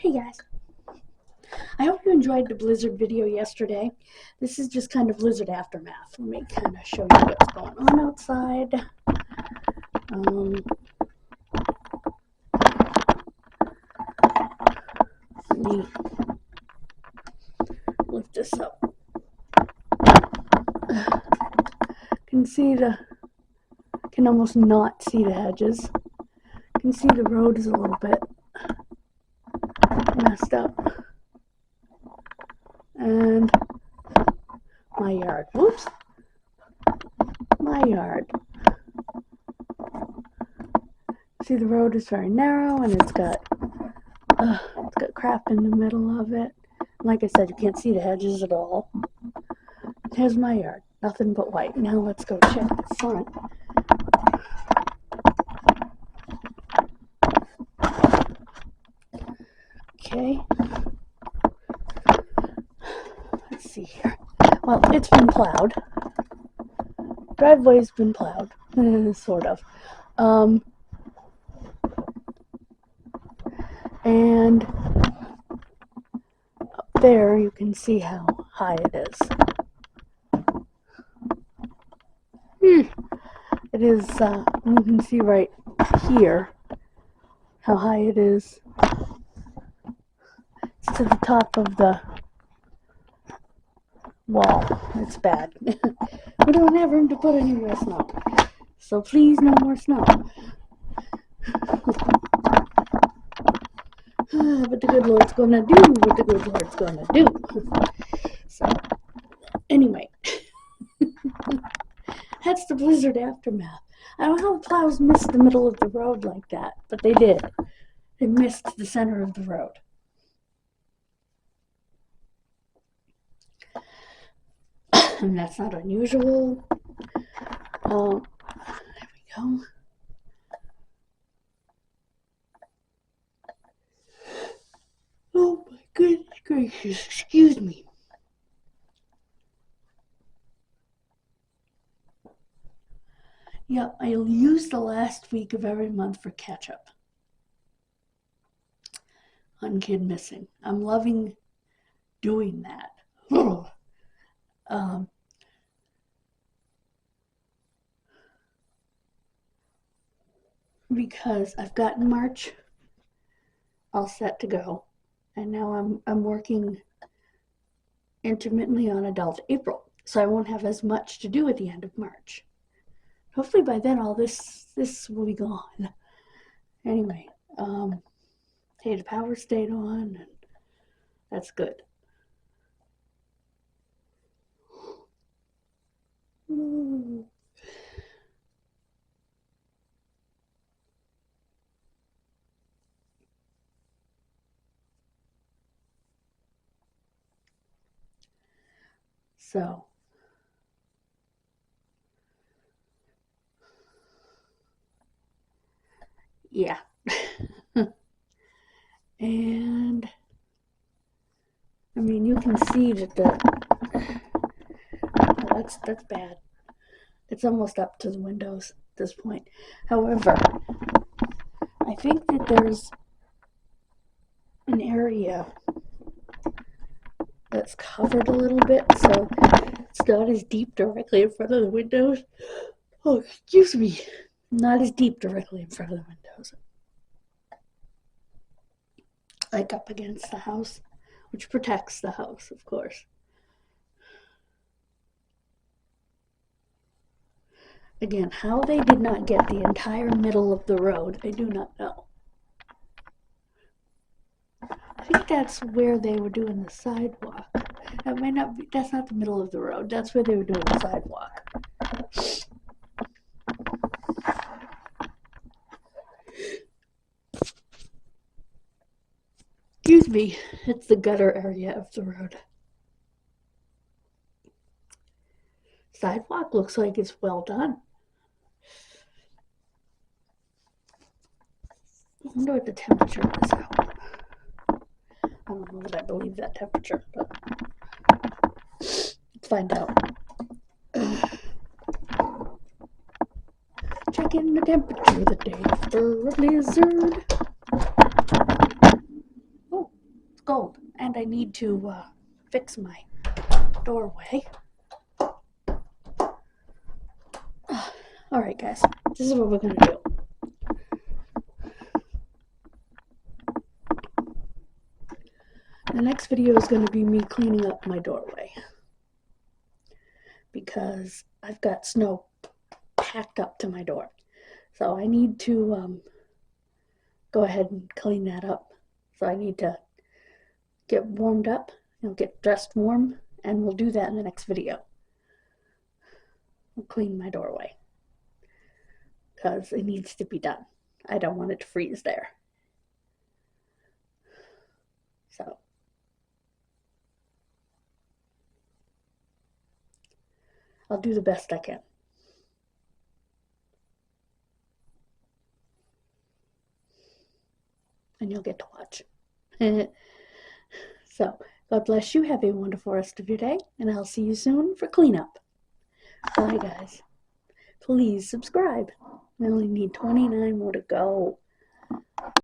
Hey guys, I hope you enjoyed the blizzard video yesterday. This is just kind of blizzard aftermath. Let me kind of show you what's going on outside. Let me lift this up. Can almost not see the hedges. Can see the road is a little bit messed up. And my yard. Whoops. My yard. See, the road is very narrow and it's got crap in the middle of it. Like I said, you can't see the hedges at all. Here's my yard. Nothing but white. Now let's go check the front. Okay. Let's see here. Well, it's been plowed. Driveway's been plowed. Sort of. And up there you can see how high it is. It is, you can see right here how high it is. It's to the top of the wall. It's bad. We don't have room to put any more snow. So please, no more snow. But the good Lord's gonna do what the good Lord's gonna do. So, anyway. That's the blizzard aftermath. I don't know how the plows missed the middle of the road like that, but they did. They missed the center of the road. And that's not unusual. There we go. Oh my goodness gracious, excuse me. Yeah, I'll use the last week of every month for catch-up on Kid Missing. I'm loving doing that. Because I've gotten March all set to go, and now I'm working intermittently on adult April, so I won't have as much to do at the end of March. Hopefully by then all this will be gone. Anyway, hey, the power stayed on, and that's good. Ooh. So, yeah. And I mean, you can see that that's bad. It's almost up to the windows at this point. However, I think that there's an area that's covered a little bit, so it's not as deep directly in front of the windows. Oh, excuse me. Not as deep directly in front of the windows. Like up against the house, which protects the house, of course. Again, how they did not get the entire middle of the road, I do not know. I think that's where they were doing the sidewalk. That might not be, that's not the middle of the road. That's where they were doing the sidewalk. Excuse me, it's the gutter area of the road. Sidewalk looks like it's well done. I wonder what the temperature is out. I don't know that I believe that temperature, but let's find out. Checking the temperature the day after a blizzard. Oh, gold. And I need to fix my doorway. Alright guys, this is what we're going to do. The next video is going to be me cleaning up my doorway. Because I've got snow packed up to my door. So I need to go ahead and clean that up. So I need to get warmed up, get dressed warm, and we'll do that in the next video. I'll clean my doorway. Because it needs to be done. I don't want it to freeze there. So. I'll do the best I can. And you'll get to watch. So, God bless you. Have a wonderful rest of your day. And I'll see you soon for cleanup. Bye, guys. Please subscribe. I only need 29 more to go.